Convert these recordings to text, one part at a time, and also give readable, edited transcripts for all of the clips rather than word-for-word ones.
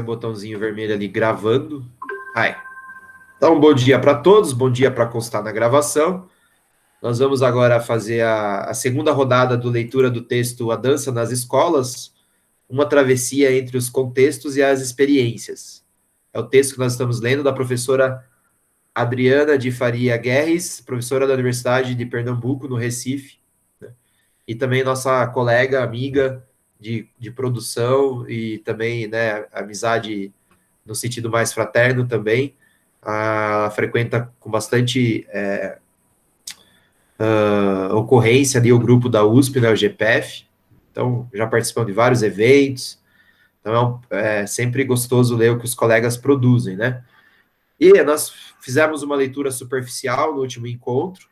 o botãozinho vermelho ali gravando. Aí. Então, bom dia para todos, bom dia para constar na gravação. Nós vamos agora fazer a segunda rodada do leitura do texto A Dança nas Escolas, uma travessia entre os contextos e as experiências. É o texto que nós estamos lendo da professora Adriana de Faria Guerres, professora da Universidade de Pernambuco, no Recife, né? E também nossa colega, amiga de produção e também, né, amizade no sentido mais fraterno também. Frequenta com bastante ocorrência ali o grupo da USP, né, o GPF. Então, já participam de vários eventos. Então, é sempre gostoso ler o que os colegas produzem, né? E nós fizemos uma leitura superficial no último encontro.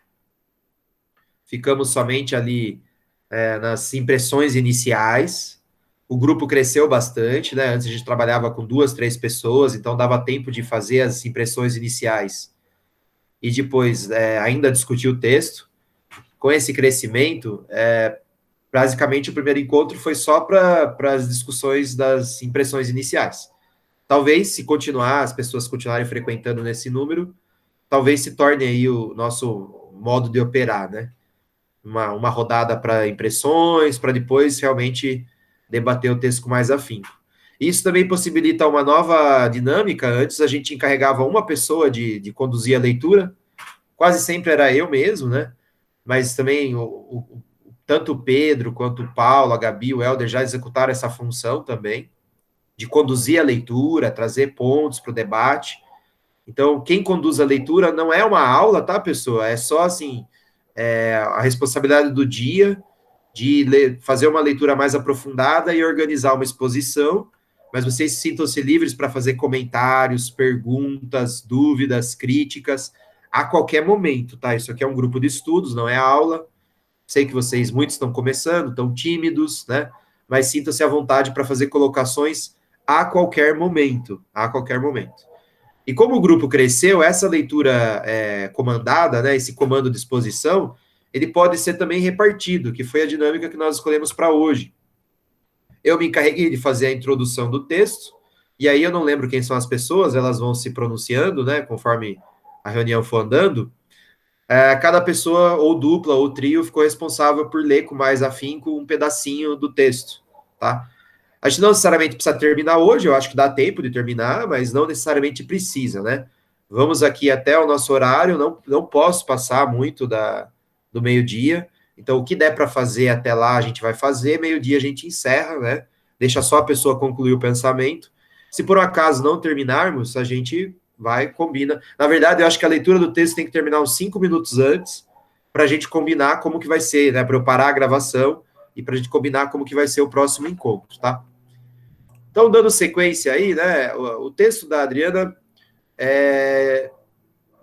Ficamos somente ali nas impressões iniciais. O grupo cresceu bastante, né? Antes a gente trabalhava com 2, 3 pessoas, então dava tempo de fazer as impressões iniciais e depois ainda discutir o texto. Com esse crescimento, basicamente o primeiro encontro foi só para as discussões das impressões iniciais. Talvez, se continuar, as pessoas continuarem frequentando nesse número, talvez se torne aí o nosso modo de operar, né? Uma rodada para impressões, para depois realmente debater o texto com mais afinco. Isso também possibilita uma nova dinâmica. Antes a gente encarregava uma pessoa de conduzir a leitura, quase sempre era eu mesmo, né? Mas também tanto o Pedro quanto o Paulo, a Gabi, o Helder já executaram essa função também, de conduzir a leitura, trazer pontos para o debate. Então, quem conduz a leitura não é uma aula, tá, pessoa? É só, assim, a responsabilidade do dia de fazer uma leitura mais aprofundada e organizar uma exposição, mas vocês sintam-se livres para fazer comentários, perguntas, dúvidas, críticas, a qualquer momento, tá? Isso aqui é um grupo de estudos, não é aula. Sei que vocês, muitos estão começando, estão tímidos, né? Mas sintam-se à vontade para fazer colocações a qualquer momento, a qualquer momento. E como o grupo cresceu, essa leitura comandada, né, esse comando de exposição, ele pode ser também repartido, que foi a dinâmica que nós escolhemos para hoje. Eu me encarreguei de fazer a introdução do texto, e aí eu não lembro quem são as pessoas, elas vão se pronunciando, né, conforme a reunião for andando. Cada pessoa, ou dupla, ou trio, ficou responsável por ler com mais afinco um pedacinho do texto, tá? A gente não necessariamente precisa terminar hoje, eu acho que dá tempo de terminar, mas não necessariamente precisa, né? Vamos aqui até o nosso horário, não posso passar muito do meio-dia, então o que der para fazer até lá a gente vai fazer, meio-dia a gente encerra, né? Deixa só a pessoa concluir o pensamento. Se por um acaso não terminarmos, a gente vai, combina. Na verdade, eu acho que a leitura do texto tem que terminar uns 5 minutos antes, para a gente combinar como que vai ser, né? Para eu parar a gravação e para a gente combinar como que vai ser o próximo encontro, tá? Então, dando sequência aí, né, o texto da Adriana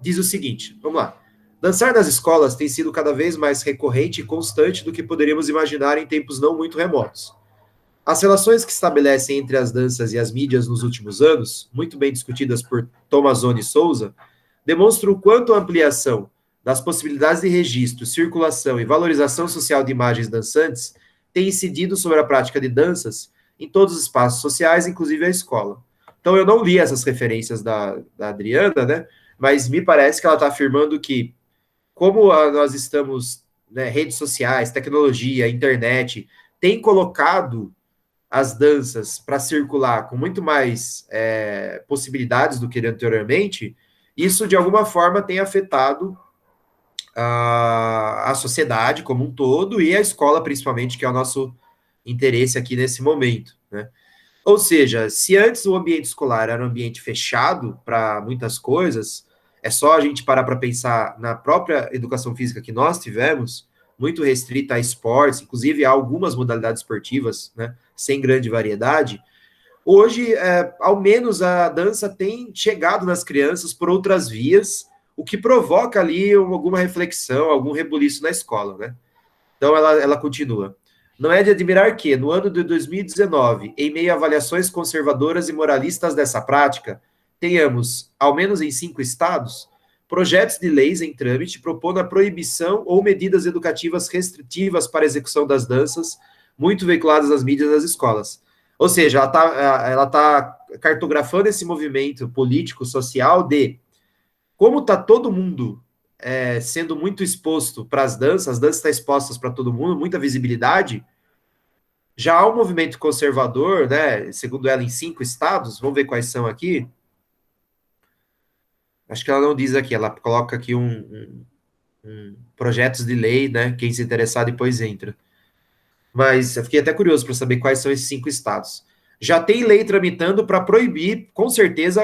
diz o seguinte, vamos lá. Dançar nas escolas tem sido cada vez mais recorrente e constante do que poderíamos imaginar em tempos não muito remotos. As relações que estabelecem entre as danças e as mídias nos últimos anos, muito bem discutidas por Tomazoni Souza, demonstram o quanto a ampliação das possibilidades de registro, circulação e valorização social de imagens dançantes tem incidido sobre a prática de danças em todos os espaços sociais, inclusive a escola. Então, eu não li essas referências da Adriana, né? Mas me parece que ela está afirmando que, como nós estamos, né, redes sociais, tecnologia, internet, tem colocado as danças para circular com muito mais possibilidades do que anteriormente, isso de alguma forma tem afetado a sociedade como um todo e a escola, principalmente, que é o nosso interesse aqui nesse momento, né? Ou seja, se antes o ambiente escolar era um ambiente fechado para muitas coisas, é só a gente parar para pensar na própria educação física que nós tivemos, muito restrita a esportes, inclusive a algumas modalidades esportivas, né, sem grande variedade. Hoje, ao menos a dança tem chegado nas crianças por outras vias, o que provoca ali alguma reflexão, algum rebuliço na escola, né? Então, ela continua. Não é de admirar que, no ano de 2019, em meio a avaliações conservadoras e moralistas dessa prática, tenhamos, ao menos em 5 estados, projetos de leis em trâmite propondo a proibição ou medidas educativas restritivas para a execução das danças, muito veiculadas nas mídias das escolas. Ou seja, ela tá cartografando esse movimento político, social, de como está todo mundo sendo muito exposto para as danças estão expostas para todo mundo, muita visibilidade. Já há um movimento conservador, né, segundo ela, em 5 estados, vamos ver quais são aqui. Acho que ela não diz aqui, ela coloca aqui projetos de lei, né, quem se interessar depois entra. Mas eu fiquei até curioso para saber quais são esses 5 estados. Já tem lei tramitando para proibir, com certeza,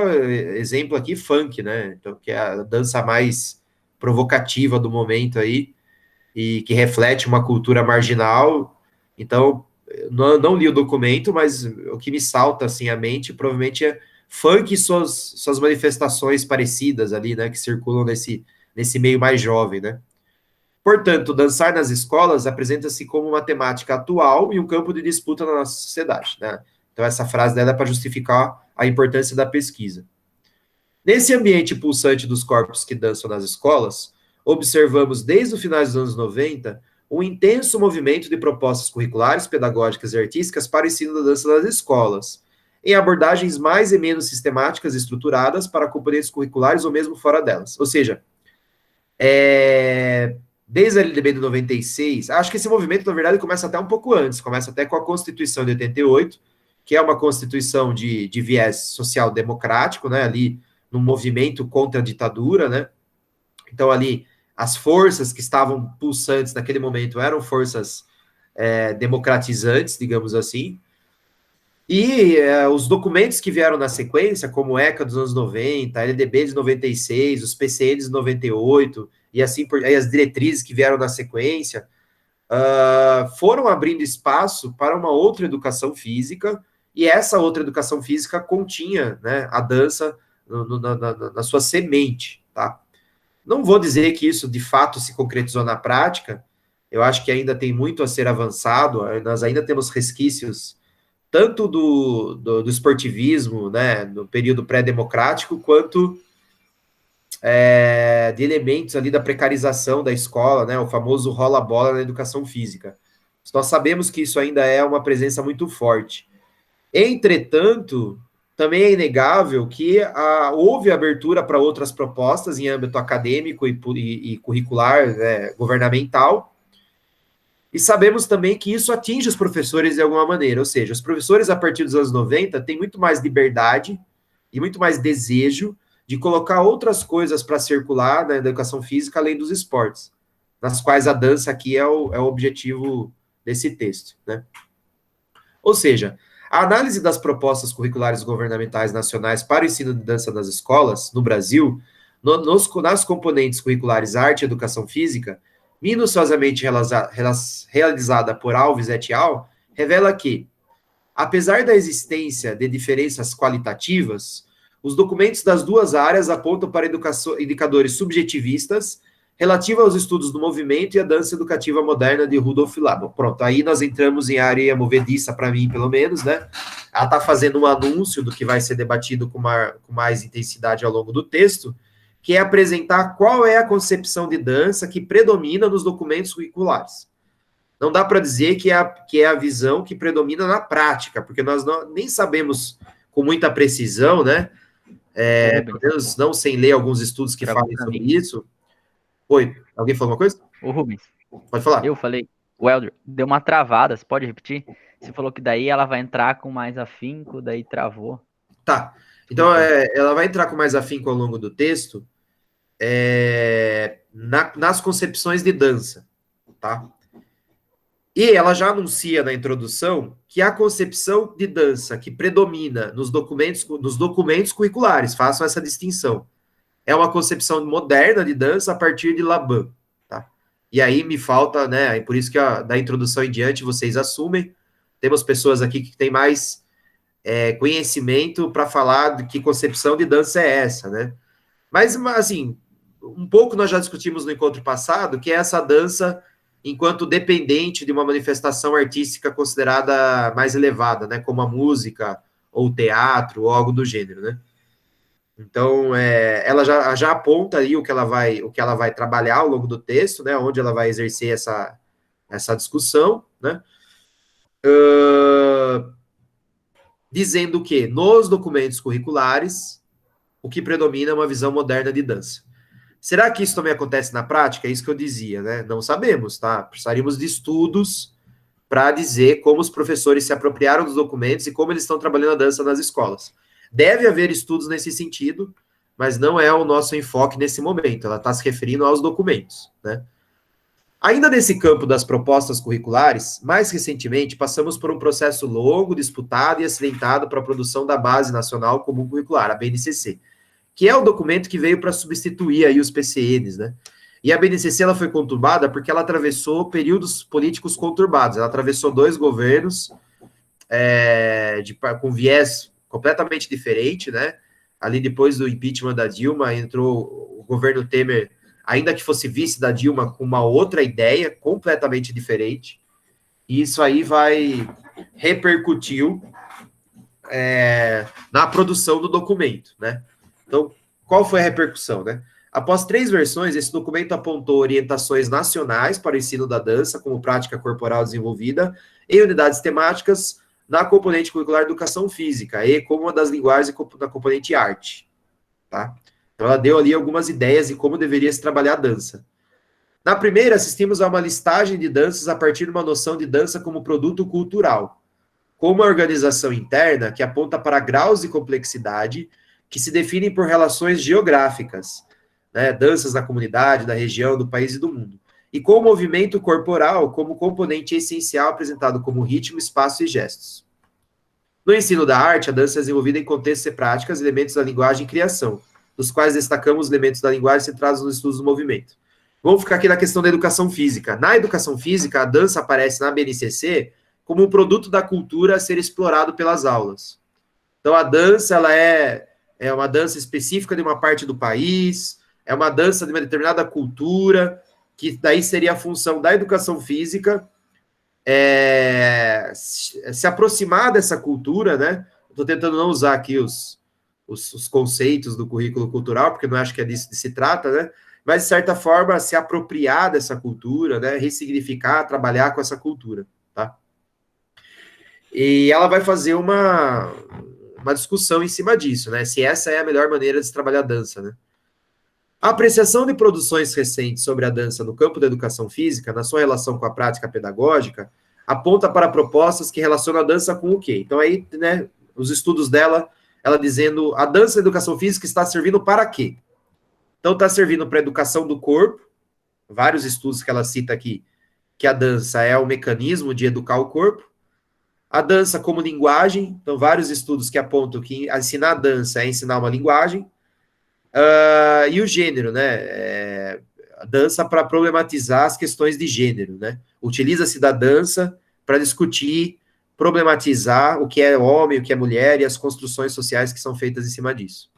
exemplo aqui, funk, né? Então, que é a dança mais provocativa do momento aí, e que reflete uma cultura marginal. Então, não li o documento, mas o que me salta assim à mente, provavelmente é funk e suas manifestações parecidas ali, né? Que circulam nesse meio mais jovem, né? Portanto, dançar nas escolas apresenta-se como uma temática atual e um campo de disputa na nossa sociedade, né? Então, essa frase dela é para justificar a importância da pesquisa. Nesse ambiente pulsante dos corpos que dançam nas escolas, observamos desde o final dos anos 90 um intenso movimento de propostas curriculares, pedagógicas e artísticas para o ensino da dança nas escolas, em abordagens mais e menos sistemáticas e estruturadas para componentes curriculares ou mesmo fora delas. Ou seja, desde a LDB de 96, acho que esse movimento, na verdade, começa até um pouco antes, começa até com a Constituição de 88, que é uma Constituição de viés social-democrático, né, ali no movimento contra a ditadura, né, então ali as forças que estavam pulsantes naquele momento eram forças democratizantes, digamos assim, e os documentos que vieram na sequência, como o ECA dos anos 90, a LDB de 96, os PCNs de 98, e assim por aí as diretrizes que vieram na sequência, foram abrindo espaço para uma outra educação física, e essa outra educação física continha, né, a dança na sua semente, tá? Não vou dizer que isso de fato se concretizou na prática, eu acho que ainda tem muito a ser avançado, nós ainda temos resquícios tanto do esportivismo, né, no período pré-democrático, quanto de elementos ali da precarização da escola, né, o famoso rola-bola na educação física. Nós sabemos que isso ainda é uma presença muito forte. Entretanto, também é inegável que houve abertura para outras propostas em âmbito acadêmico e curricular, governamental, e sabemos também que isso atinge os professores de alguma maneira, ou seja, os professores a partir dos anos 90 têm muito mais liberdade e muito mais desejo de colocar outras coisas para circular na educação física além dos esportes, nas quais a dança aqui é o objetivo desse texto, né? Ou seja, a análise das propostas curriculares governamentais nacionais para o ensino de dança nas escolas, no Brasil, nas componentes curriculares arte e educação física, minuciosamente realizada por Alves et al., revela que, apesar da existência de diferenças qualitativas, os documentos das duas áreas apontam para indicadores subjetivistas relativos aos estudos do movimento e a dança educativa moderna de Rudolf Labo. Pronto, aí nós entramos em área movediça, para mim, pelo menos, né? Ela está fazendo um anúncio do que vai ser debatido com mais intensidade ao longo do texto, que é apresentar qual é a concepção de dança que predomina nos documentos curriculares. Não dá para dizer que é a visão que predomina na prática, porque nós nem sabemos com muita precisão, né? Pelo menos não sem ler alguns estudos que falem sobre isso. Oi, alguém falou uma coisa? Ô, Rubens. Pode falar. Eu falei, o Helder, deu uma travada, você pode repetir? Você falou que daí ela vai entrar com mais afinco, daí travou. Tá. Então, ela vai entrar com mais afinco ao longo do texto nas concepções de dança, tá? E ela já anuncia na introdução que a concepção de dança que predomina nos documentos curriculares, façam essa distinção, é uma concepção moderna de dança a partir de Laban, tá? E aí me falta, né, por isso que da introdução em diante vocês assumem, temos pessoas aqui que têm mais conhecimento para falar de que concepção de dança é essa, né? Mas, assim, um pouco nós já discutimos no encontro passado, que é essa dança enquanto dependente de uma manifestação artística considerada mais elevada, né, como a música, ou o teatro, ou algo do gênero, né? Então, ela já aponta aí o que ela vai trabalhar ao longo do texto, né, onde ela vai exercer essa discussão, né? dizendo que nos documentos curriculares o que predomina é uma visão moderna de dança. Será que isso também acontece na prática? É isso que eu dizia, né? Não sabemos, tá? Precisaríamos de estudos para dizer como os professores se apropriaram dos documentos e como eles estão trabalhando a dança nas escolas. Deve haver estudos nesse sentido, mas não é o nosso enfoque nesse momento. Ela está se referindo aos documentos, né? Ainda nesse campo das propostas curriculares, mais recentemente, passamos por um processo longo, disputado e acidentado para a produção da Base Nacional Comum Curricular, a BNCC, que é o documento que veio para substituir aí os PCNs, né? E a BNCC ela foi conturbada porque ela atravessou períodos políticos conturbados. Ela atravessou 2 governos com viés completamente diferente, né? Ali depois do impeachment da Dilma, entrou o governo Temer, ainda que fosse vice da Dilma, com uma outra ideia completamente diferente. E isso aí repercutiu na produção do documento, né? Então, qual foi a repercussão, né? Após 3 versões, esse documento apontou orientações nacionais para o ensino da dança como prática corporal desenvolvida em unidades temáticas na componente curricular educação física e como uma das linguagens da componente arte, tá? Então, ela deu ali algumas ideias de como deveria se trabalhar a dança. Na primeira, assistimos a uma listagem de danças a partir de uma noção de dança como produto cultural, com uma organização interna que aponta para graus de complexidade que se definem por relações geográficas, né, danças da comunidade, da região, do país e do mundo, e com o movimento corporal como componente essencial apresentado como ritmo, espaço e gestos. No ensino da arte, a dança é desenvolvida em contextos e práticas, elementos da linguagem e criação, dos quais destacamos os elementos da linguagem centrados nos estudos do movimento. Vamos ficar aqui na questão da educação física. Na educação física, a dança aparece na BNCC como um produto da cultura a ser explorado pelas aulas. Então, a dança ela é uma dança específica de uma parte do país, é uma dança de uma determinada cultura, que daí seria a função da educação física, se aproximar dessa cultura, né? Estou tentando não usar aqui os conceitos do currículo cultural, porque não acho que é disso que se trata, né? Mas, de certa forma, se apropriar dessa cultura, né? Ressignificar, trabalhar com essa cultura, tá? E ela vai fazer uma discussão em cima disso, né? Se essa é a melhor maneira de se trabalhar a dança, né? A apreciação de produções recentes sobre a dança no campo da educação física, na sua relação com a prática pedagógica, aponta para propostas que relacionam a dança com o quê? Então, aí, né, os estudos dela, ela dizendo, a dança da educação física está servindo para quê? Então, está servindo para a educação do corpo, vários estudos que ela cita aqui, que a dança é o mecanismo de educar o corpo. A dança como linguagem, então vários estudos que apontam que ensinar a dança é ensinar uma linguagem. E o gênero, né? A dança para problematizar as questões de gênero, né? Utiliza-se da dança para discutir, problematizar o que é homem, o que é mulher e as construções sociais que são feitas em cima disso.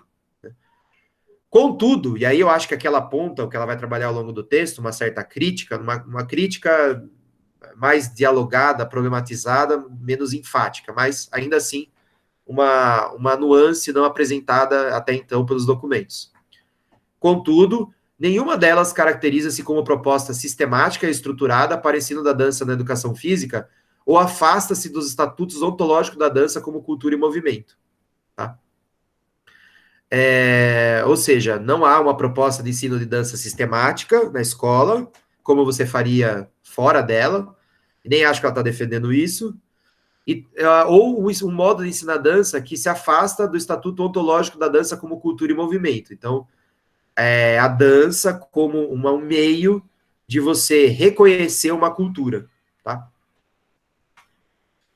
Contudo, e aí eu acho que aquela ponta, o que ela vai trabalhar ao longo do texto, uma certa crítica, uma crítica mais dialogada, problematizada, menos enfática, mas ainda assim uma nuance não apresentada até então pelos documentos. Contudo, nenhuma delas caracteriza-se como proposta sistemática e estruturada para ensino da dança na educação física ou afasta-se dos estatutos ontológicos da dança como cultura e movimento. Tá? Ou seja, não há uma proposta de ensino de dança sistemática na escola, como você faria fora dela, nem acho que ela está defendendo isso, ou um modo de ensinar dança que se afasta do estatuto ontológico da dança como cultura e movimento. Então, a dança como um meio de você reconhecer uma cultura, tá?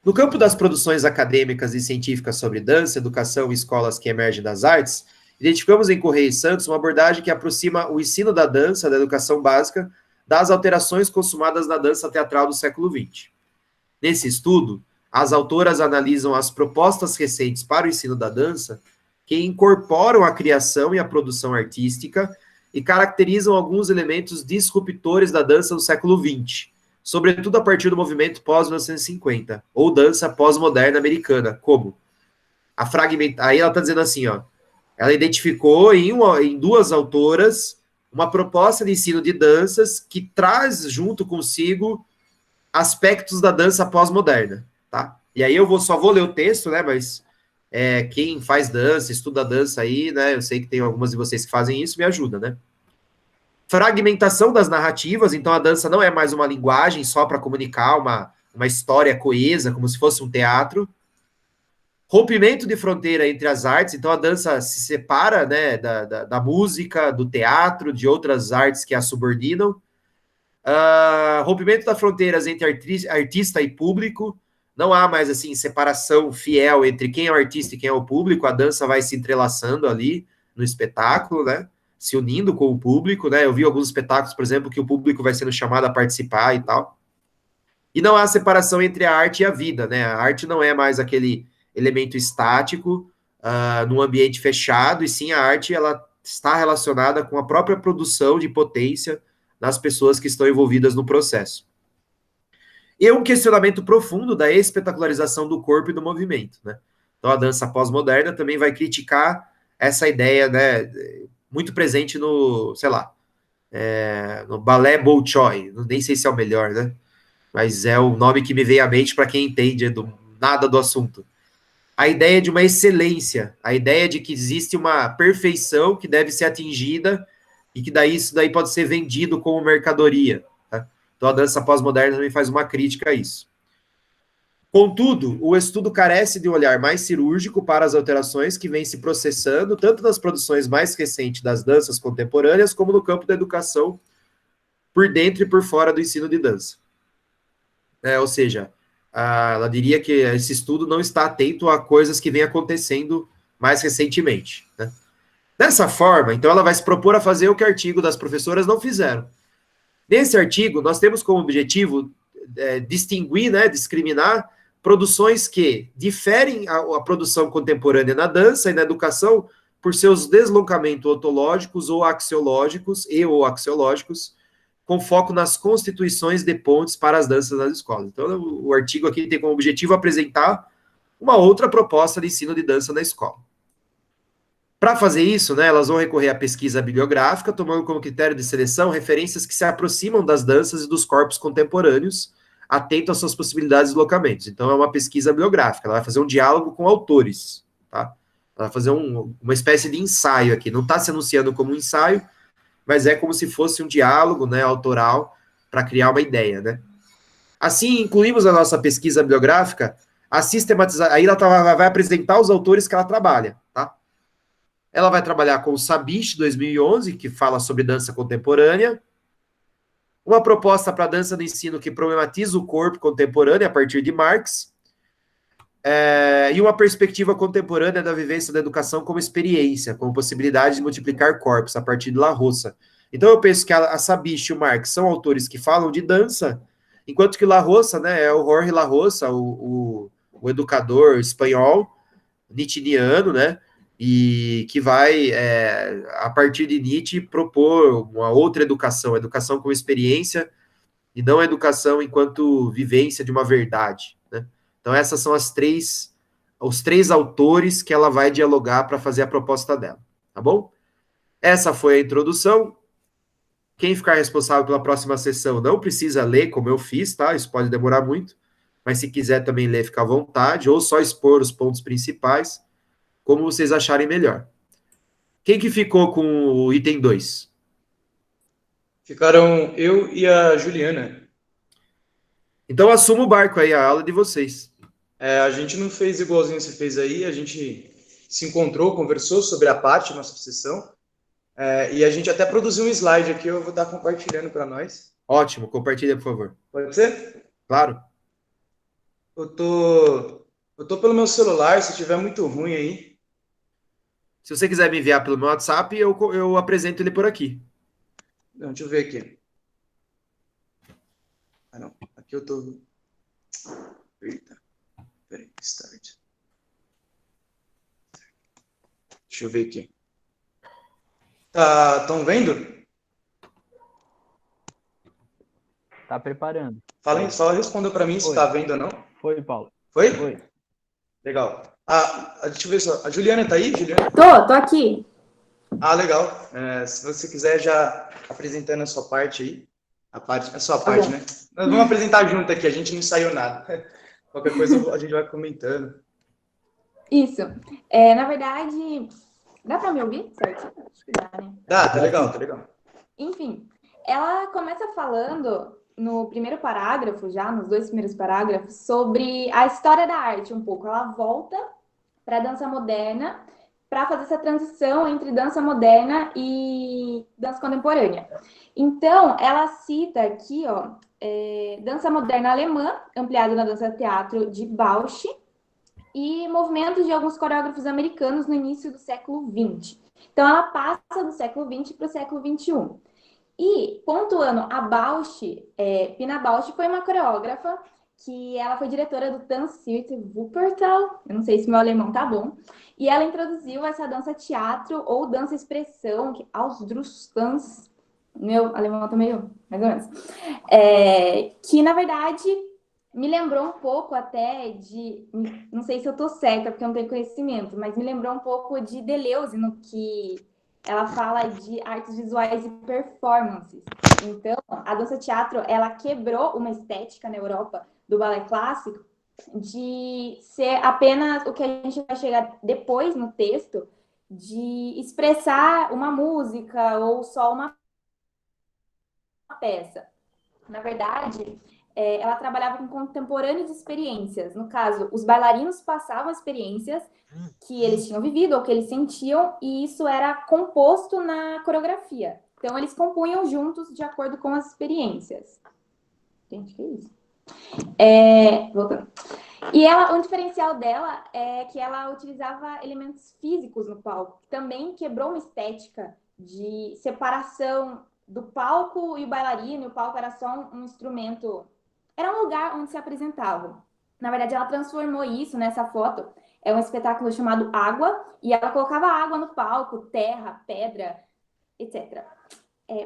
No campo das produções acadêmicas e científicas sobre dança, educação e escolas que emergem das artes, identificamos em Correia e Santos uma abordagem que aproxima o ensino da dança, da educação básica, das alterações consumadas na dança teatral do século XX. Nesse estudo, as autoras analisam as propostas recentes para o ensino da dança que incorporam a criação e a produção artística e caracterizam alguns elementos disruptores da dança do século XX, sobretudo a partir do movimento pós-1950, ou dança pós-moderna americana, como a fragmentação. Aí ela está dizendo assim, ó, ela identificou em 2 autoras uma proposta de ensino de danças que traz junto consigo aspectos da dança pós-moderna, tá? E aí eu só vou ler o texto, né, mas quem faz dança, estuda dança aí, né? Eu sei que tem algumas de vocês que fazem isso, me ajuda, né? Fragmentação das narrativas, então a dança não é mais uma linguagem só para comunicar uma história coesa, como se fosse um teatro. Rompimento de fronteira entre as artes, então a dança se separa, né, da música, do teatro, de outras artes que a subordinam. Rompimento das fronteiras entre artista e público, não há mais, assim, separação fiel entre quem é o artista e quem é o público, a dança vai se entrelaçando ali no espetáculo, né, se unindo com o público, né, eu vi alguns espetáculos, por exemplo, que o público vai sendo chamado a participar e tal. E não há separação entre a arte e a vida, né, a arte não é mais aquele elemento estático, num ambiente fechado, e sim a arte, ela está relacionada com a própria produção de potência das pessoas que estão envolvidas no processo. E um questionamento profundo da espetacularização do corpo e do movimento, né? Então a dança pós-moderna também vai criticar essa ideia, né, muito presente no, sei lá, no balé Bolshoi, nem sei se é o melhor, né? Mas é o nome que me veio à mente para quem entende nada do assunto. A ideia de uma excelência, a ideia de que existe uma perfeição que deve ser atingida e que daí isso daí pode ser vendido como mercadoria. Tá? Então a dança pós-moderna também faz uma crítica a isso. Contudo, o estudo carece de um olhar mais cirúrgico para as alterações que vêm se processando, tanto nas produções mais recentes das danças contemporâneas, como no campo da educação, por dentro e por fora do ensino de dança. Ou seja, ela diria que esse estudo não está atento a coisas que vêm acontecendo mais recentemente. Né? Dessa forma, então, ela vai se propor a fazer o que o artigo das professoras não fizeram. Nesse artigo, nós temos como objetivo distinguir, né, discriminar produções que diferem a produção contemporânea na dança e na educação por seus deslocamentos ontológicos ou axiológicos com foco nas constituições de pontes para as danças nas escolas. Então, o artigo aqui tem como objetivo apresentar uma outra proposta de ensino de dança na escola. Para fazer isso, né, elas vão recorrer à pesquisa bibliográfica, tomando como critério de seleção referências que se aproximam das danças e dos corpos contemporâneos, atento às suas possibilidades de deslocamentos. Então, é uma pesquisa bibliográfica, ela vai fazer um diálogo com autores, tá? Ela vai fazer uma espécie de ensaio aqui, não está se anunciando como um ensaio, mas é como se fosse um diálogo, né, autoral, para criar uma ideia, né? Assim, incluímos na nossa pesquisa bibliográfica a sistematização, aí ela vai apresentar os autores que ela trabalha, tá? Ela vai trabalhar com o Sabich, 2011, que fala sobre dança contemporânea, uma proposta para dança no ensino que problematiza o corpo contemporâneo a partir de Marx, e uma perspectiva contemporânea da vivência da educação como experiência, como possibilidade de multiplicar corpos, a partir de La Roça. Então, eu penso que a Sabich e o Marx são autores que falam de dança, enquanto que La Roça, né, é o Jorge La Roça, o educador espanhol, nietzscheano, né, e que vai, a partir de Nietzsche, propor uma outra educação, educação como experiência, e não educação enquanto vivência de uma verdade, né? Então, essas são os três autores que ela vai dialogar para fazer a proposta dela, tá bom? Essa foi a introdução. Quem ficar responsável pela próxima sessão não precisa ler, como eu fiz, tá? Isso pode demorar muito, mas se quiser também ler, fica à vontade, ou só expor os pontos principais, como vocês acharem melhor. Quem que ficou com o item 2? Ficaram eu e a Juliana. Então, assuma o barco aí, a aula de vocês. A gente não fez igualzinho você fez aí, a gente se encontrou, conversou sobre a parte da nossa sessão, e a gente até produziu um slide aqui, eu vou estar compartilhando para nós. Ótimo, compartilha, por favor. Pode ser? Claro. Eu tô pelo meu celular, se tiver muito ruim aí. Se você quiser me enviar pelo meu WhatsApp, eu apresento ele por aqui. Não, deixa eu ver aqui. Ah, não. Aqui eu tô... Eita. Peraí, start. Deixa eu ver aqui. Estão vendo? Tá preparando. Só responda para mim se tá vendo ou não. Foi, Paulo. Foi? Foi. Legal. Deixa eu ver só. A Juliana tá aí, Juliana? Tô aqui. Legal. Se você quiser já apresentando a sua parte aí. A sua parte, né? Nós vamos apresentar junto aqui, a gente não ensaiou nada. Qualquer coisa a gente vai comentando. Isso. Na verdade, dá para me ouvir, certo? Acho que dá, né? Tá legal, tá legal. Enfim, ela começa falando no primeiro parágrafo, já nos 2 primeiros parágrafos, sobre a história da arte um pouco. Ela volta para a dança moderna para fazer essa transição entre dança moderna e dança contemporânea. Então, ela cita aqui, ó, dança moderna alemã, ampliada na dança teatro de Bausch, e movimentos de alguns coreógrafos americanos no início do século XX. Então, ela passa do século XX para o século XXI. E, pontuando, a Bausch, Pina Bausch foi uma coreógrafa que ela foi diretora do Tanztheater Wuppertal, eu não sei se meu alemão tá bom, e ela introduziu essa dança teatro ou dança expressão, que Ausdruckstanz, meu alemão tá meio, mais ou menos, que na verdade me lembrou um pouco até de, não sei se eu tô certa, porque eu não tenho conhecimento, mas me lembrou um pouco de Deleuze, no que ela fala de artes visuais e performances. Então, a dança teatro, ela quebrou uma estética na Europa do balé clássico de ser apenas o que a gente vai chegar depois no texto, de expressar uma música ou só uma peça. Na verdade, ela trabalhava com contemporâneos de experiências. No caso, os bailarinos passavam experiências que eles tinham vivido ou que eles sentiam, e isso era composto na coreografia. Então, eles compunham juntos de acordo com as experiências. Gente, que isso? Voltando. E o diferencial dela é que ela utilizava elementos físicos no palco, que também quebrou uma estética de separação do palco e o bailarino. E o palco era só um instrumento, era um lugar onde se apresentavam. Na verdade, ela transformou isso nessa foto. É um espetáculo chamado Água, e ela colocava água no palco, terra, pedra, etc.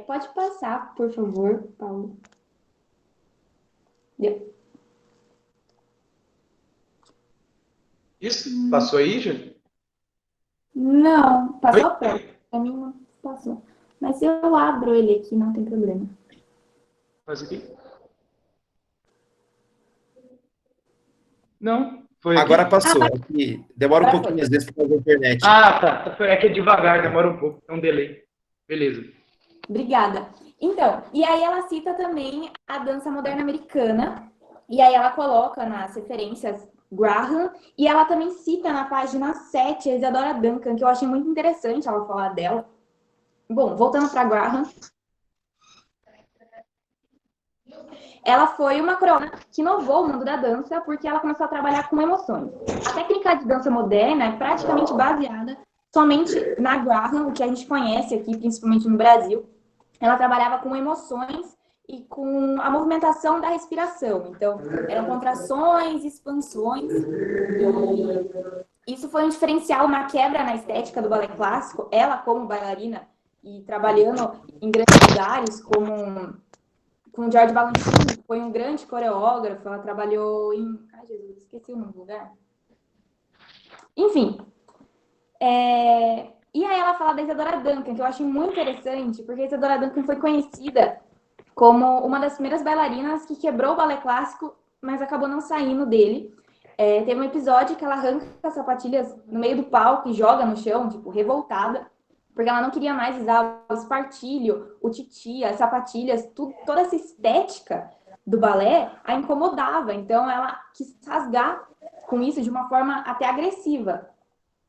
Pode passar, por favor, Paulo. Deu. Isso? Passou aí, Júlio? Não, passou a próxima. Pra mim não passou. Mas se eu abro ele aqui, não tem problema. Faz aqui. Não, foi aqui. Agora passou. Demora um pouquinho, às vezes, por causa da internet. Tá. É que é devagar, demora um pouco. É um delay. Beleza. Obrigada. Então, e aí ela cita também a dança moderna americana, e aí ela coloca nas referências Graham, e ela também cita na página 7 a Isadora Duncan, que eu achei muito interessante ela falar dela. Bom, voltando para Graham, ela foi uma coreógrafa que inovou o mundo da dança porque ela começou a trabalhar com emoções. A técnica de dança moderna é praticamente baseada somente na Graham, o que a gente conhece aqui, principalmente no Brasil. Ela trabalhava com emoções e com a movimentação da respiração. Então, eram contrações, expansões. Isso foi um diferencial, uma quebra na estética do balé clássico. Ela, como bailarina e trabalhando em grandes lugares, como com o George Balanchine, que foi um grande coreógrafo. Ela trabalhou em... Ai, Jesus, esqueci o nome do lugar. Enfim. E aí ela fala da Isadora Duncan, que eu achei muito interessante, porque a Isadora Duncan foi conhecida como uma das primeiras bailarinas que quebrou o balé clássico, mas acabou não saindo dele. Teve um episódio que ela arranca as sapatilhas no meio do palco e joga no chão, tipo, revoltada, porque ela não queria mais usar o espartilho, o titi, as sapatilhas, toda essa estética do balé a incomodava. Então, ela quis rasgar com isso de uma forma até agressiva.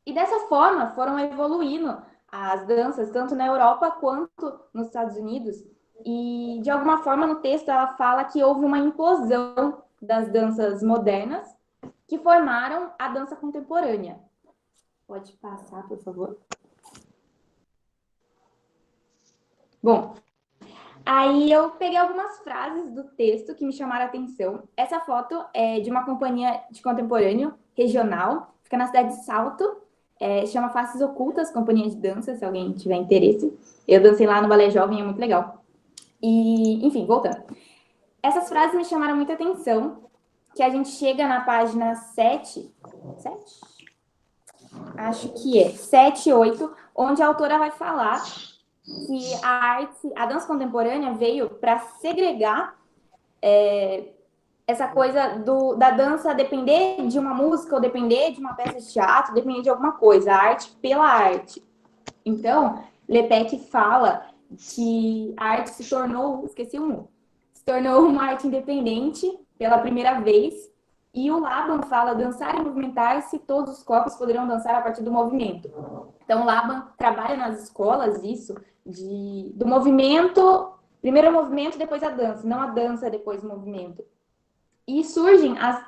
E dessa forma, foram evoluindo as danças, tanto na Europa quanto nos Estados Unidos. E, de alguma forma, no texto, ela fala que houve uma implosão das danças modernas que formaram a dança contemporânea. Pode passar, por favor. Bom, aí eu peguei algumas frases do texto que me chamaram a atenção. Essa foto é de uma companhia de contemporâneo regional, fica na cidade de Salto, chama Faces Ocultas, companhia de dança, se alguém tiver interesse. Eu dancei lá no Balé Jovem, é muito legal. E, enfim, voltando. Essas frases me chamaram muita atenção, que a gente chega na página 7, acho que 7, 8, onde a autora vai falar que a dança contemporânea veio para segregar essa coisa da dança depender de uma música ou depender de uma peça de teatro, depender de alguma coisa, a arte pela arte. Então, Lepec fala que a arte se tornou, se tornou uma arte independente pela primeira vez, e o Laban fala dançar e movimentar-se, todos os corpos poderão dançar a partir do movimento. Então, o Laban trabalha nas escolas isso, do movimento, primeiro o movimento, depois a dança, não a dança, depois o movimento. E surgem as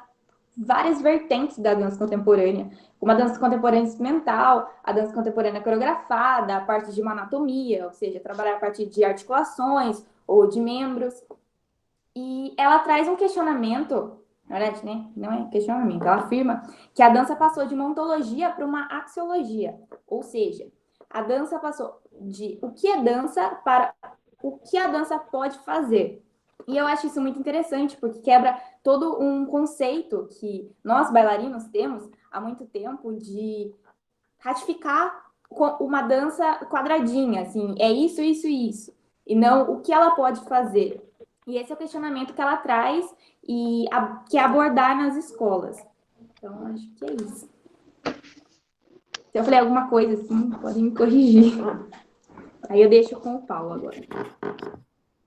várias vertentes da dança contemporânea, como a dança contemporânea instrumental, a dança contemporânea coreografada, a parte de uma anatomia, ou seja, trabalhar a partir de articulações ou de membros. E ela traz um questionamento, na verdade, né? Não é questionamento, ela afirma que a dança passou de uma ontologia para uma axiologia, ou seja, a dança passou de o que é dança para o que a dança pode fazer. E eu acho isso muito interessante, porque quebra todo um conceito que nós, bailarinos, temos há muito tempo de ratificar uma dança quadradinha, assim, é isso, isso e isso, e não o que ela pode fazer. E esse é o questionamento que ela traz e que é abordar nas escolas. Então, acho que é isso. Se eu falei alguma coisa assim, podem me corrigir. Aí eu deixo com o Paulo agora.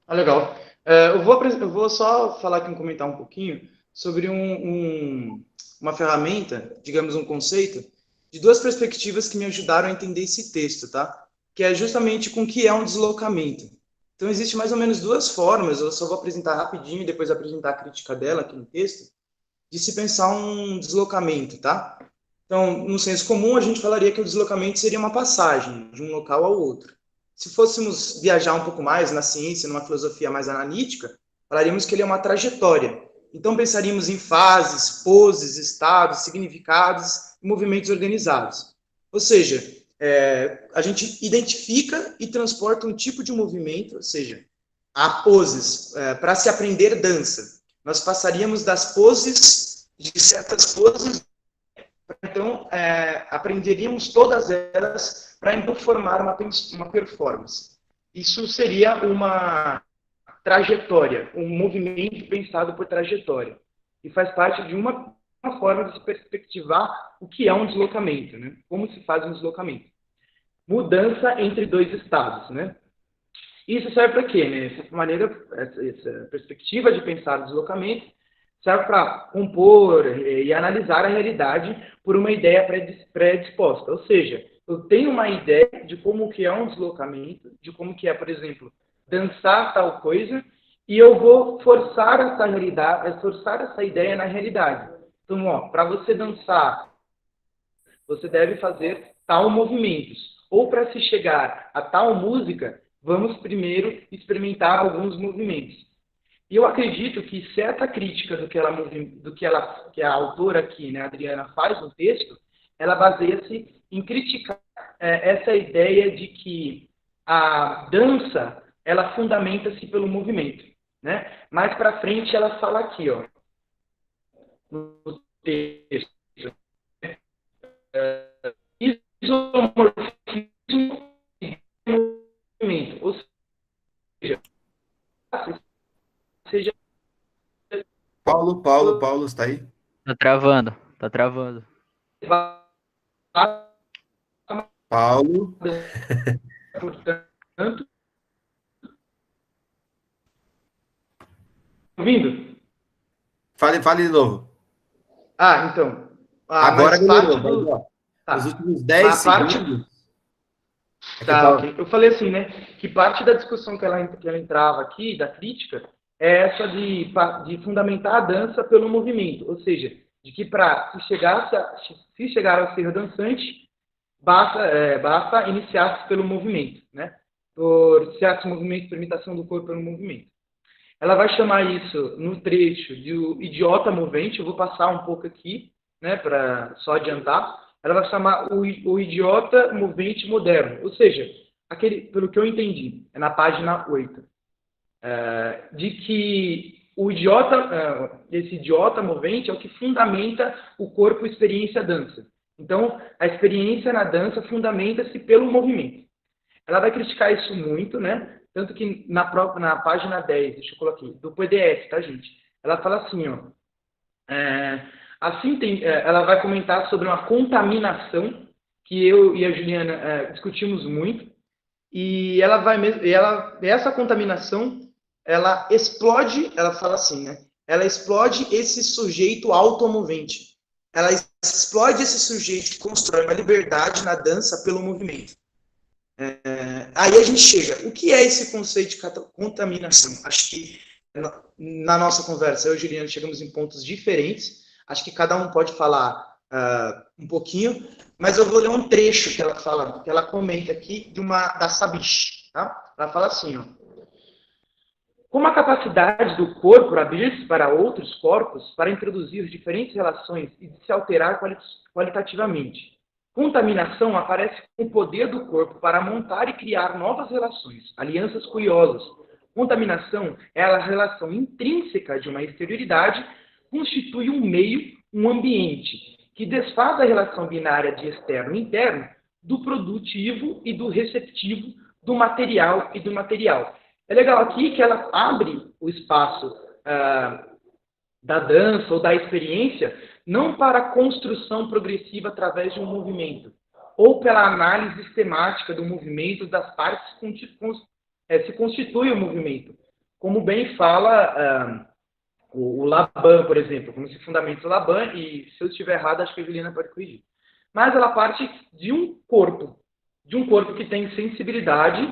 Ah, legal. Eu vou só falar aqui, comentar um pouquinho sobre uma ferramenta, digamos um conceito, de duas perspectivas que me ajudaram a entender esse texto, tá? Que é justamente com o que é um deslocamento. Então, existe mais ou menos duas formas, eu só vou apresentar rapidinho e depois apresentar a crítica dela aqui no texto, de se pensar um deslocamento, tá? Então, no senso comum, a gente falaria que o deslocamento seria uma passagem de um local ao outro. Se fôssemos viajar um pouco mais na ciência, numa filosofia mais analítica, falaríamos que ele é uma trajetória. Então, pensaríamos em fases, poses, estados, significados e movimentos organizados. Ou seja, a gente identifica e transporta um tipo de movimento, ou seja, há poses. Para se aprender dança, nós passaríamos das poses, de certas poses, então, aprenderíamos todas elas para então formar uma performance. Isso seria uma trajetória, um movimento pensado por trajetória. E faz parte de uma forma de se perspectivar o que é um deslocamento, né? Como se faz um deslocamento. Mudança entre dois estados, né? Isso serve para quê, né? Essa perspectiva de pensar o deslocamento serve para compor e analisar a realidade por uma ideia predisposta. Ou seja, eu tenho uma ideia de como que é um deslocamento, de como que é, por exemplo, dançar tal coisa, e eu vou forçar essa realidade, forçar essa ideia na realidade. Então, para você dançar, você deve fazer tal movimentos. Ou para se chegar a tal música, vamos primeiro experimentar alguns movimentos. E eu acredito que certa crítica que a autora aqui, né, a Adriana, faz no texto, ela baseia-se em criticar essa ideia de que a dança, ela fundamenta-se pelo movimento, né? Mais para frente ela fala aqui, ó, no texto, isomorfismo e movimento, ou seja, Paulo, está aí? Tá travando, tá travando. Paulo. Portanto, ouvindo? Fale de novo. Então. Agora mas melhorou. Os últimos 10 segundos. Ok. Eu falei assim, né? Que parte da discussão que ela entrava aqui, da crítica, é essa de fundamentar a dança pelo movimento. Ou seja, de que para se chegar a ser dançante, basta iniciar-se pelo movimento, né? Por certos movimentos, por imitação do corpo pelo movimento. Ela vai chamar isso, no trecho, de idiota movente. Eu vou passar um pouco aqui, né, para só adiantar. Ela vai chamar o idiota movente moderno. Ou seja, pelo que eu entendi, é na página 8, de que esse idiota movente é o que fundamenta o corpo experiência dança. Então, a experiência na dança fundamenta-se pelo movimento. Ela vai criticar isso muito, né? Tanto que na página 10, deixa eu colocar aqui, do PDF, tá, gente? Ela fala assim, ó, ela vai comentar sobre uma contaminação que eu e a Juliana discutimos muito, e essa contaminação, ela explode, ela fala assim, né? Ela explode esse sujeito automovente. Ela explode esse sujeito que constrói uma liberdade na dança pelo movimento. Aí a gente chega. O que é esse conceito de contaminação? Acho que na nossa conversa, eu e o Juliano chegamos em pontos diferentes. Acho que cada um pode falar um pouquinho, mas eu vou ler um trecho que ela fala, que ela comenta aqui da Sabish. Tá? Ela fala assim, ó. Como a capacidade do corpo abrir-se para outros corpos, para introduzir diferentes relações e de se alterar qualitativamente. Contaminação aparece com o poder do corpo para montar e criar novas relações, alianças curiosas. Contaminação é a relação intrínseca de uma exterioridade, constitui um meio, um ambiente, que desfaz a relação binária de externo e interno, do produtivo e do receptivo, do material e do material. É legal aqui que ela abre o espaço da dança ou da experiência não para a construção progressiva através de um movimento, ou pela análise sistemática do movimento das partes se constitui o movimento. Como bem fala o Laban, por exemplo, como se fundamenta o Laban, e se eu estiver errado, acho que a Juliana pode corrigir. Mas ela parte de um corpo que tem sensibilidade,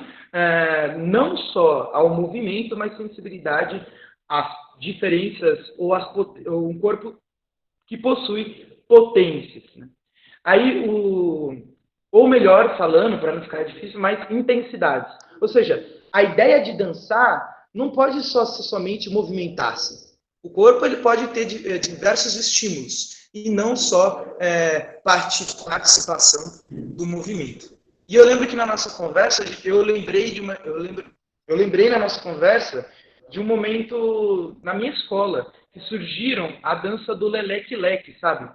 não só ao movimento, mas sensibilidade às diferenças, ou um corpo que possui potências. Né? Aí, ou melhor falando, para não ficar difícil, mais intensidades. Ou seja, a ideia de dançar não pode somente movimentar-se. O corpo ele pode ter diversos estímulos, e não só participação do movimento. E eu lembro que na nossa conversa, eu lembrei na nossa conversa de um momento na minha escola, que surgiram a dança do leleque-leque, sabe?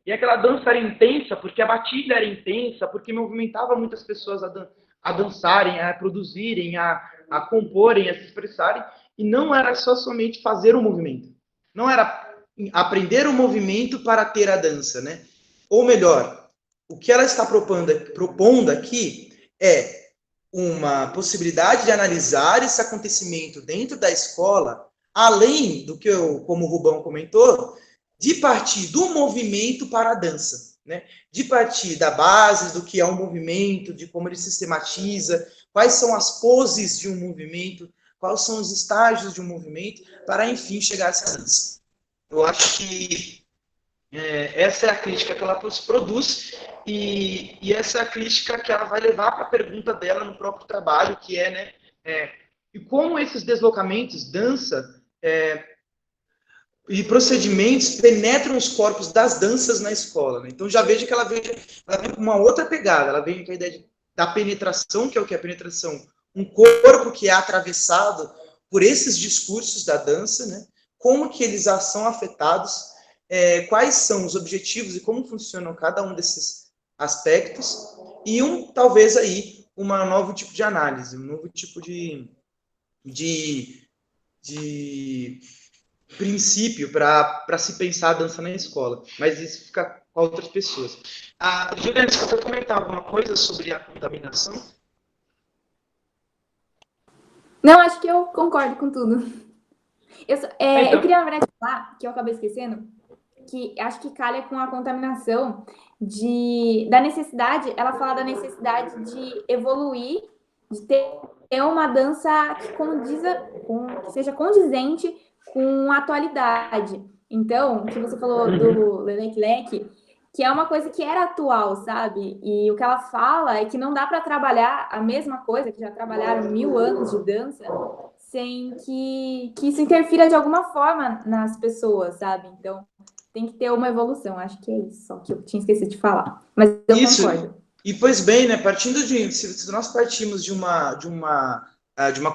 E aquela dança era intensa, porque a batida era intensa, porque movimentava muitas pessoas a dançarem, a produzirem, a comporem, a se expressarem, e não era só somente fazer o movimento. Não era aprender o movimento para ter a dança, né? Ou melhor, o que ela está propondo aqui é uma possibilidade de analisar esse acontecimento dentro da escola, além do que como o Rubão comentou, de partir do movimento para a dança, né? De partir da base do que é um movimento, de como ele sistematiza, quais são as poses de um movimento, quais são os estágios de um movimento, para, enfim, chegar a essa dança. Eu acho que essa é a crítica que ela produz, e essa é a crítica que ela vai levar para a pergunta dela no próprio trabalho, que é, e como esses deslocamentos, dança e procedimentos penetram os corpos das danças na escola. Né? Então já vejo que ela vem com uma outra pegada, ela vem com a ideia da penetração, que é o que é a penetração, um corpo que é atravessado por esses discursos da dança, né? Como que eles são afetados, quais são os objetivos e como funcionam cada um desses aspectos, e talvez aí um novo tipo de análise, um novo tipo de princípio para se pensar a dança na escola. Mas isso fica com outras pessoas. Juliana, você quer comentar alguma coisa sobre a contaminação? Não, acho que eu concordo com tudo. Eu queria, na verdade, falar, que eu acabei esquecendo, que acho que calha com a contaminação da necessidade, ela fala da necessidade de evoluir, de ter uma dança que seja condizente com a atualidade. Então, o que você falou do leleque-leque, que é uma coisa que era atual, sabe? E o que ela fala é que não dá para trabalhar a mesma coisa, que já trabalharam 1000 anos de dança, sem que isso interfira de alguma forma nas pessoas, sabe? Então, tem que ter uma evolução. Acho que é isso, só que eu tinha esquecido de falar. Mas eu concordo. E, pois bem, né, se nós partimos de uma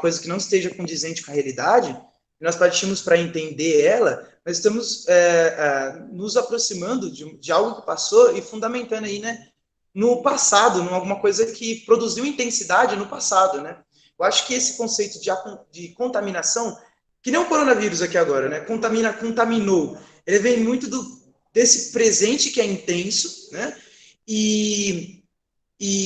coisa que não esteja condizente com a realidade, nós partimos para entender ela, nós estamos nos aproximando de algo que passou e fundamentando aí, né, no passado, em alguma coisa que produziu intensidade no passado, né? Eu acho que esse conceito de contaminação que nem o coronavírus aqui agora, né? Contaminou. Ele vem muito desse presente que é intenso, né? E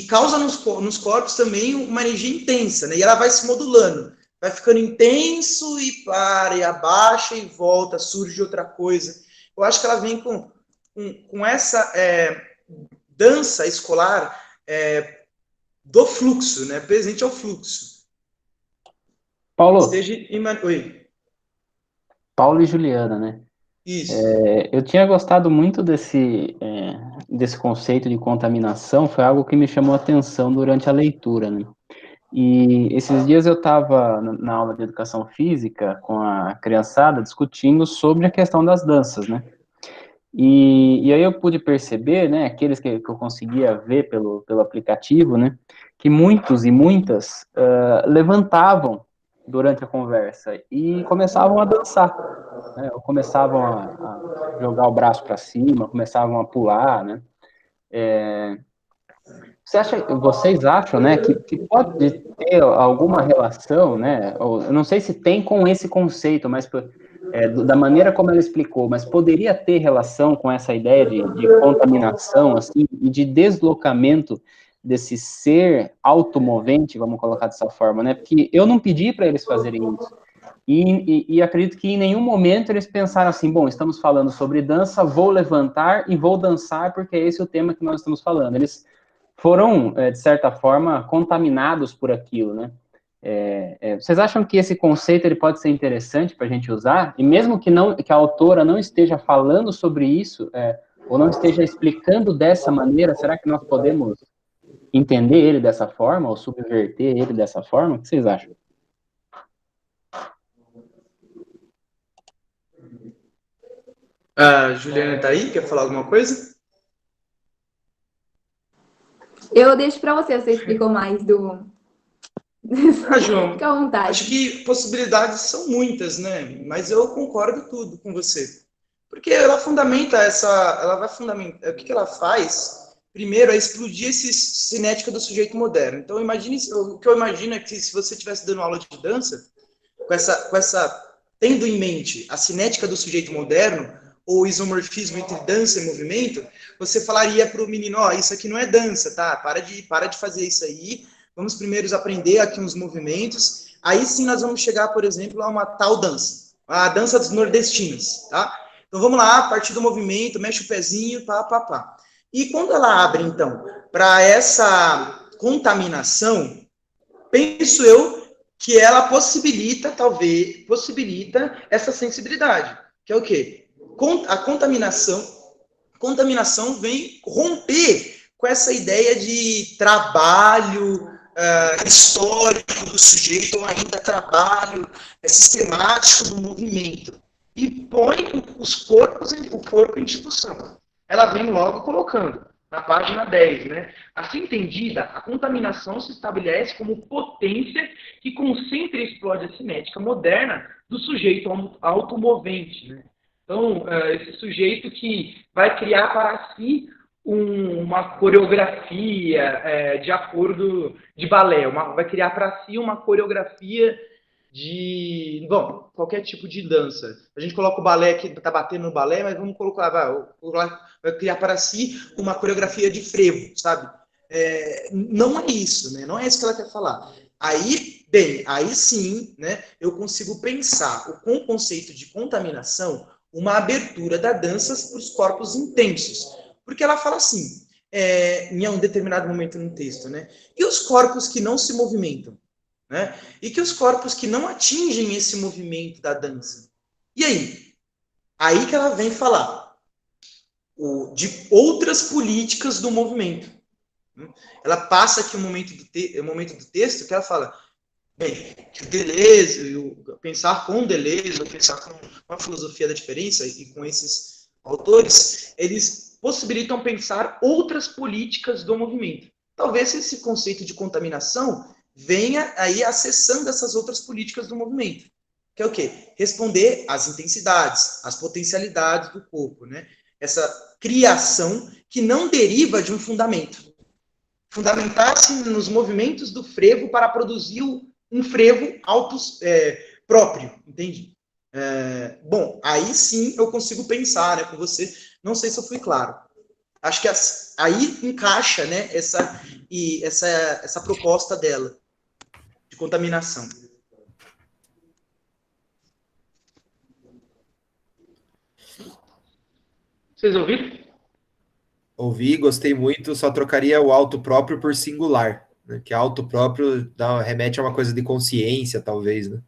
causa nos corpos também uma energia intensa, né? E ela vai se modulando, vai ficando intenso e para, e abaixa e volta, surge outra coisa. Eu acho que ela vem com essa dança escolar do fluxo, né? Presente ao fluxo. Paulo, Oi. Paulo e Juliana, né? Isso. Eu tinha gostado muito desse conceito de contaminação, foi algo que me chamou a atenção durante a leitura, né? E esses dias eu estava na aula de educação física com a criançada discutindo sobre a questão das danças, né? E aí eu pude perceber, né, aqueles que eu conseguia ver pelo aplicativo, né, que muitos e muitas levantavam durante a conversa e começavam a dançar, né, ou começavam a jogar o braço para cima, começavam a pular, né. Vocês acham, né, que pode ter alguma relação, né, eu não sei se tem com esse conceito, mas da maneira como ela explicou, mas poderia ter relação com essa ideia de contaminação, assim, e de deslocamento desse ser automovente, vamos colocar dessa forma, né, porque eu não pedi para eles fazerem isso, e acredito que em nenhum momento eles pensaram assim, bom, estamos falando sobre dança, vou levantar e vou dançar, porque esse é o tema que nós estamos falando. Eles foram, de certa forma, contaminados por aquilo, né? Vocês acham que esse conceito ele pode ser interessante para a gente usar? E mesmo que a autora não esteja falando sobre isso, ou não esteja explicando dessa maneira, será que nós podemos entender ele dessa forma, ou subverter ele dessa forma? O que vocês acham? A Juliana tá aí? Quer falar alguma coisa? Eu deixo para você explicou mais do... João, fica à vontade. Acho que possibilidades são muitas, né? Mas eu concordo tudo com você. Porque ela fundamenta ela vai fundamentar, o que ela faz? Primeiro é explodir essa cinética do sujeito moderno. Então, o que eu imagino é que se você estivesse dando aula de dança, tendo em mente a cinética do sujeito moderno, ou o isomorfismo entre dança e movimento, você falaria para o menino, isso aqui não é dança, tá? Para de fazer isso aí, vamos primeiro aprender aqui uns movimentos, aí sim nós vamos chegar, por exemplo, a uma tal dança, a dança dos nordestinos, tá? Então vamos lá, a partir do movimento, mexe o pezinho, pá. E quando ela abre, então, para essa contaminação, penso eu que ela possibilita essa sensibilidade, que é o quê? A contaminação vem romper com essa ideia de trabalho histórico do sujeito, ou ainda trabalho sistemático do movimento, e põe o corpo em discussão. Ela vem logo colocando, na página 10, né? Assim entendida, a contaminação se estabelece como potência que concentra e explode a cinética moderna do sujeito automovente, né? Então, esse sujeito que vai criar para si uma coreografia de acordo de balé, vai criar para si uma coreografia de, qualquer tipo de dança. A gente coloca o balé aqui, tá batendo no balé, mas vamos colocar, vai criar para si uma coreografia de frevo, sabe? Não é isso, né? Não é isso que ela quer falar. Aí sim, né, eu consigo pensar com o conceito de contaminação uma abertura da dança para os corpos intensos. Porque ela fala assim, em um determinado momento no texto, né? E os corpos que não se movimentam? Né? E que os corpos que não atingem esse movimento da dança? E aí? Aí que ela vem falar de outras políticas do movimento. Ela passa aqui um momento do texto que ela fala, bem, que o Deleuze, pensar com Deleuze, ou pensar com a filosofia da diferença, e com esses autores, eles possibilitam pensar outras políticas do movimento. Talvez esse conceito de contaminação venha aí acessando essas outras políticas do movimento. Que é o quê? Responder às intensidades, às potencialidades do corpo, né? Essa criação que não deriva de um fundamento. Fundamentar-se nos movimentos do frevo para produzir um frevo próprio, entende? Bom, aí sim eu consigo pensar, né, com você. Não sei se eu fui claro. Acho que aí encaixa, né, essa proposta dela de contaminação. Vocês ouviram? Ouvi, gostei muito, só trocaria o auto próprio por singular, né? Que auto próprio remete a uma coisa de consciência, talvez, né?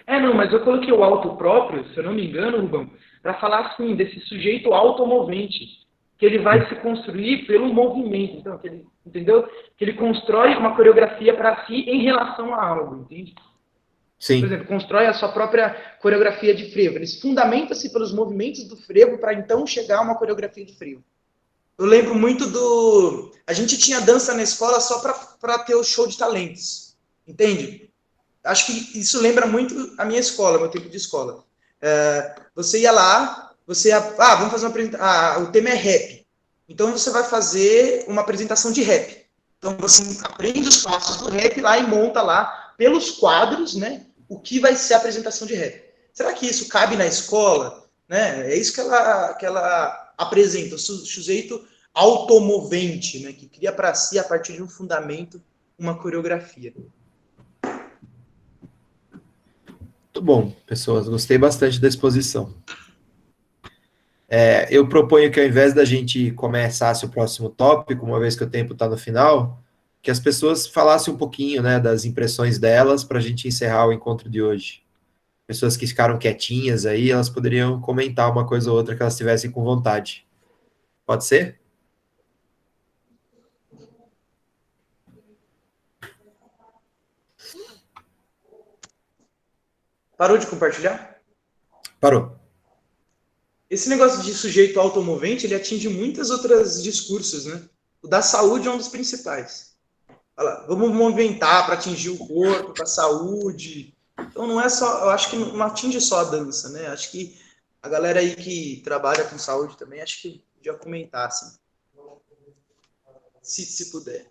Não, mas eu coloquei o auto próprio, se eu não me engano, Rubão, para falar assim, desse sujeito automovente, que ele vai se construir pelo movimento, então, entendeu? Que ele constrói uma coreografia para si em relação a algo, entende? Sim. Por exemplo, constrói a sua própria coreografia de frevo. Ele fundamenta-se pelos movimentos do frevo para então chegar a uma coreografia de frevo. Eu lembro muito a gente tinha dança na escola só para ter o show de talentos, entende? Acho que isso lembra muito a minha escola, meu tempo de escola. Você ia lá, vamos fazer uma apresentação. O tema é rap. Então você vai fazer uma apresentação de rap. Então você aprende os passos do rap lá e monta lá, pelos quadros, né, o que vai ser a apresentação de rap. Será que isso cabe na escola? Né? É isso que ela apresenta, o sujeito automovente, né, que cria para si, a partir de um fundamento, uma coreografia. Muito bom, pessoas. Gostei bastante da exposição. Eu proponho que ao invés da gente começasse o próximo tópico, uma vez que o tempo está no final, que as pessoas falassem um pouquinho, né, das impressões delas para a gente encerrar o encontro de hoje. Pessoas que ficaram quietinhas aí, elas poderiam comentar uma coisa ou outra que elas tivessem com vontade. Pode ser? Parou de compartilhar? Parou. Esse negócio de sujeito automovente, ele atinge muitas outras discursos, né? O da saúde é um dos principais. Fala, vamos movimentar para atingir o corpo, para a saúde. Então não é só, eu acho que não atinge só a dança, né? Acho que a galera aí que trabalha com saúde também, acho que podia comentar, assim. Se puder.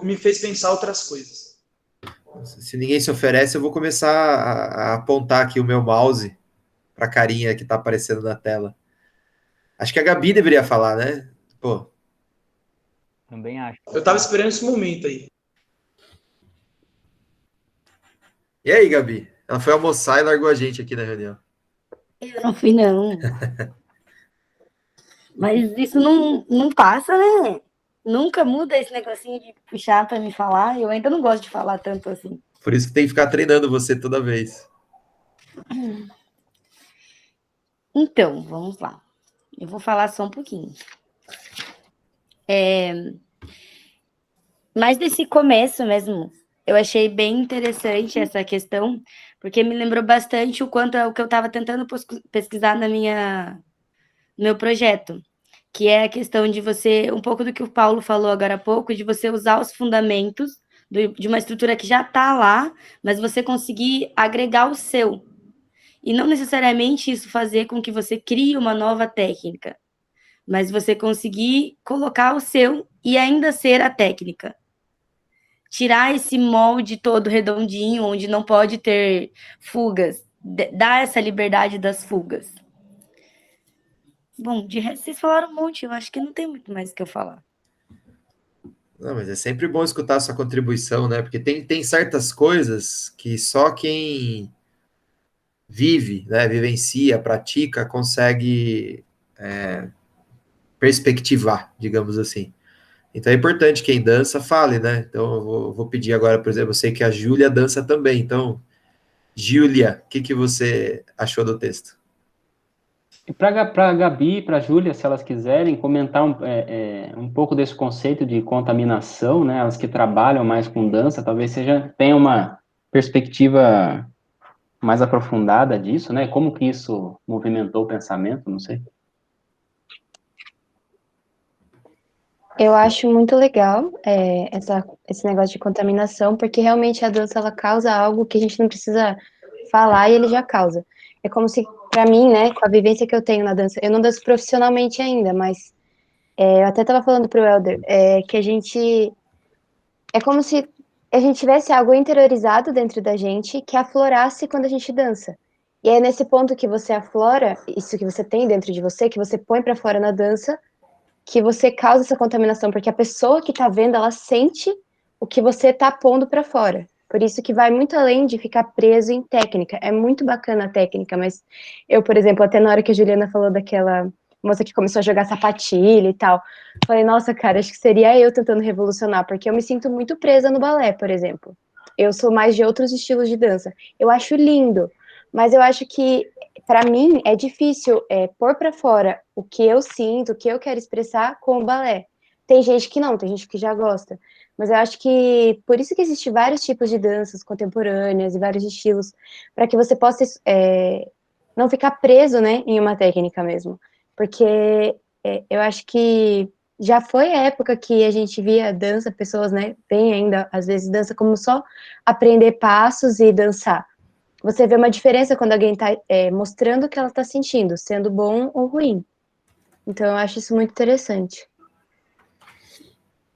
Me fez pensar outras coisas. Se ninguém se oferece, eu vou começar a apontar aqui o meu mouse para a carinha que está aparecendo na tela. Acho que a Gabi deveria falar, né? Pô. Também acho. Eu tava esperando esse momento aí. E aí, Gabi? Ela foi almoçar e largou a gente aqui na reunião. Eu não fui, não. Mas isso não passa, né? Nunca muda esse negocinho de puxar para me falar. Eu ainda não gosto de falar tanto assim. Por isso que tem que ficar treinando você toda vez. Então, vamos lá. Eu vou falar só um pouquinho. Mas desse começo mesmo, eu achei bem interessante essa questão, porque me lembrou bastante o quanto é o que eu estava tentando pesquisar no meu projeto, que é a questão de você, um pouco do que o Paulo falou agora há pouco, de você usar os fundamentos de uma estrutura que já está lá, mas você conseguir agregar o seu. E não necessariamente isso fazer com que você crie uma nova técnica, mas você conseguir colocar o seu e ainda ser a técnica. Tirar esse molde todo redondinho, onde não pode ter fugas, dar essa liberdade das fugas. Bom, de resto, vocês falaram um monte, eu acho que não tem muito mais o que eu falar. Não, mas é sempre bom escutar a sua contribuição, né? Porque tem certas coisas que só quem vive, né, vivencia, pratica, consegue perspectivar, digamos assim. Então é importante que quem dança fale, né? Então eu vou pedir agora, por exemplo, eu sei que a Júlia dança também. Então, Júlia, o que você achou do texto? E para a Gabi e para a Júlia, se elas quiserem comentar um pouco desse conceito de contaminação, né? Elas que trabalham mais com dança, talvez tenha uma perspectiva mais aprofundada disso, né? Como que isso movimentou o pensamento, não sei. Eu acho muito legal esse negócio de contaminação, porque realmente a dança ela causa algo que a gente não precisa falar e ele já causa. É como se, para mim, né, com a vivência que eu tenho na dança, eu não danço profissionalmente ainda, mas eu até estava falando pro Helder, que a gente... É como se a gente tivesse algo interiorizado dentro da gente que aflorasse quando a gente dança. E é nesse ponto que você aflora isso que você tem dentro de você, que você põe para fora na dança, que você causa essa contaminação, porque a pessoa que tá vendo, ela sente o que você tá pondo para fora. Por isso que vai muito além de ficar preso em técnica. É muito bacana a técnica, mas eu, por exemplo, até na hora que a Juliana falou daquela moça que começou a jogar sapatilha e tal, falei, nossa, cara, acho que seria eu tentando revolucionar, porque eu me sinto muito presa no balé, por exemplo. Eu sou mais de outros estilos de dança. Eu acho lindo, mas eu acho que, para mim, é difícil pôr para fora o que eu sinto, o que eu quero expressar com o balé. Tem gente que não, tem gente que já gosta. Mas eu acho que, por isso que existem vários tipos de danças contemporâneas e vários estilos, para que você possa não ficar preso, né, em uma técnica mesmo. Porque eu acho que já foi a época que a gente via dança, pessoas, né, bem ainda, às vezes, dança como só aprender passos e dançar. Você vê uma diferença quando alguém está mostrando o que ela está sentindo, sendo bom ou ruim. Então, eu acho isso muito interessante.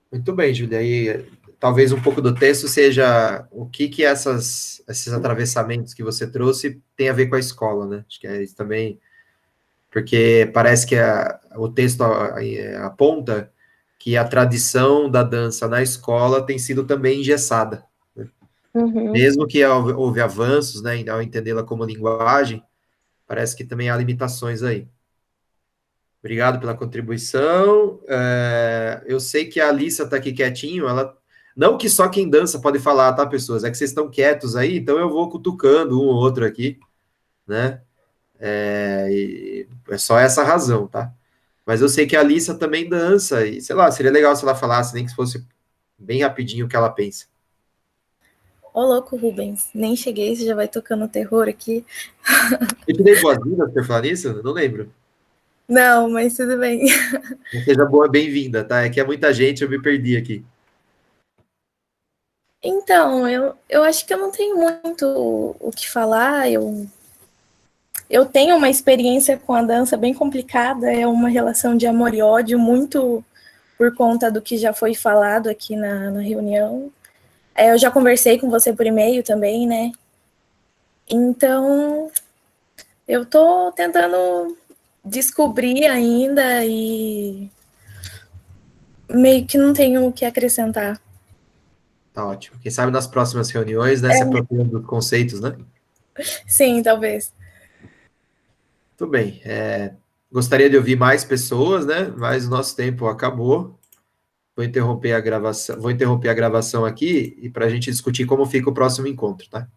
Muito bem, Júlia. E talvez um pouco do texto seja o que esses atravessamentos que você trouxe tem a ver com a escola, né? Acho que é isso também, porque parece que o texto aponta que a tradição da dança na escola tem sido também engessada. Uhum. Mesmo que houve avanços, né, ao entendê-la como linguagem, parece que também há limitações aí. Obrigado pela contribuição. Eu sei que a Alissa está aqui quietinho, não que só quem dança pode falar, tá, pessoas? É que vocês estão quietos aí, então eu vou cutucando um ou outro aqui, né? É só essa razão, tá? Mas eu sei que a Alissa também dança, e sei lá, seria legal se ela falasse, nem que fosse bem rapidinho o que ela pensa. Ô, louco, Rubens, nem cheguei, você já vai tocando terror aqui. Eu te dei boas-vindas por falar nisso? Não lembro. Não, mas tudo bem. Seja boa, bem-vinda, tá? É que é muita gente, eu me perdi aqui. Então, eu acho que eu não tenho muito o que falar. Eu tenho uma experiência com a dança bem complicada, é uma relação de amor e ódio, muito por conta do que já foi falado aqui na reunião. Eu já conversei com você por e-mail também, né? Então, eu tô tentando descobrir ainda e meio que não tenho o que acrescentar. Tá ótimo. Quem sabe nas próximas reuniões, né, se apropriando dos conceitos, né? Sim, talvez. Tudo bem. Gostaria de ouvir mais pessoas, né? Mas o nosso tempo acabou. Vou interromper a gravação aqui e para a gente discutir como fica o próximo encontro, tá?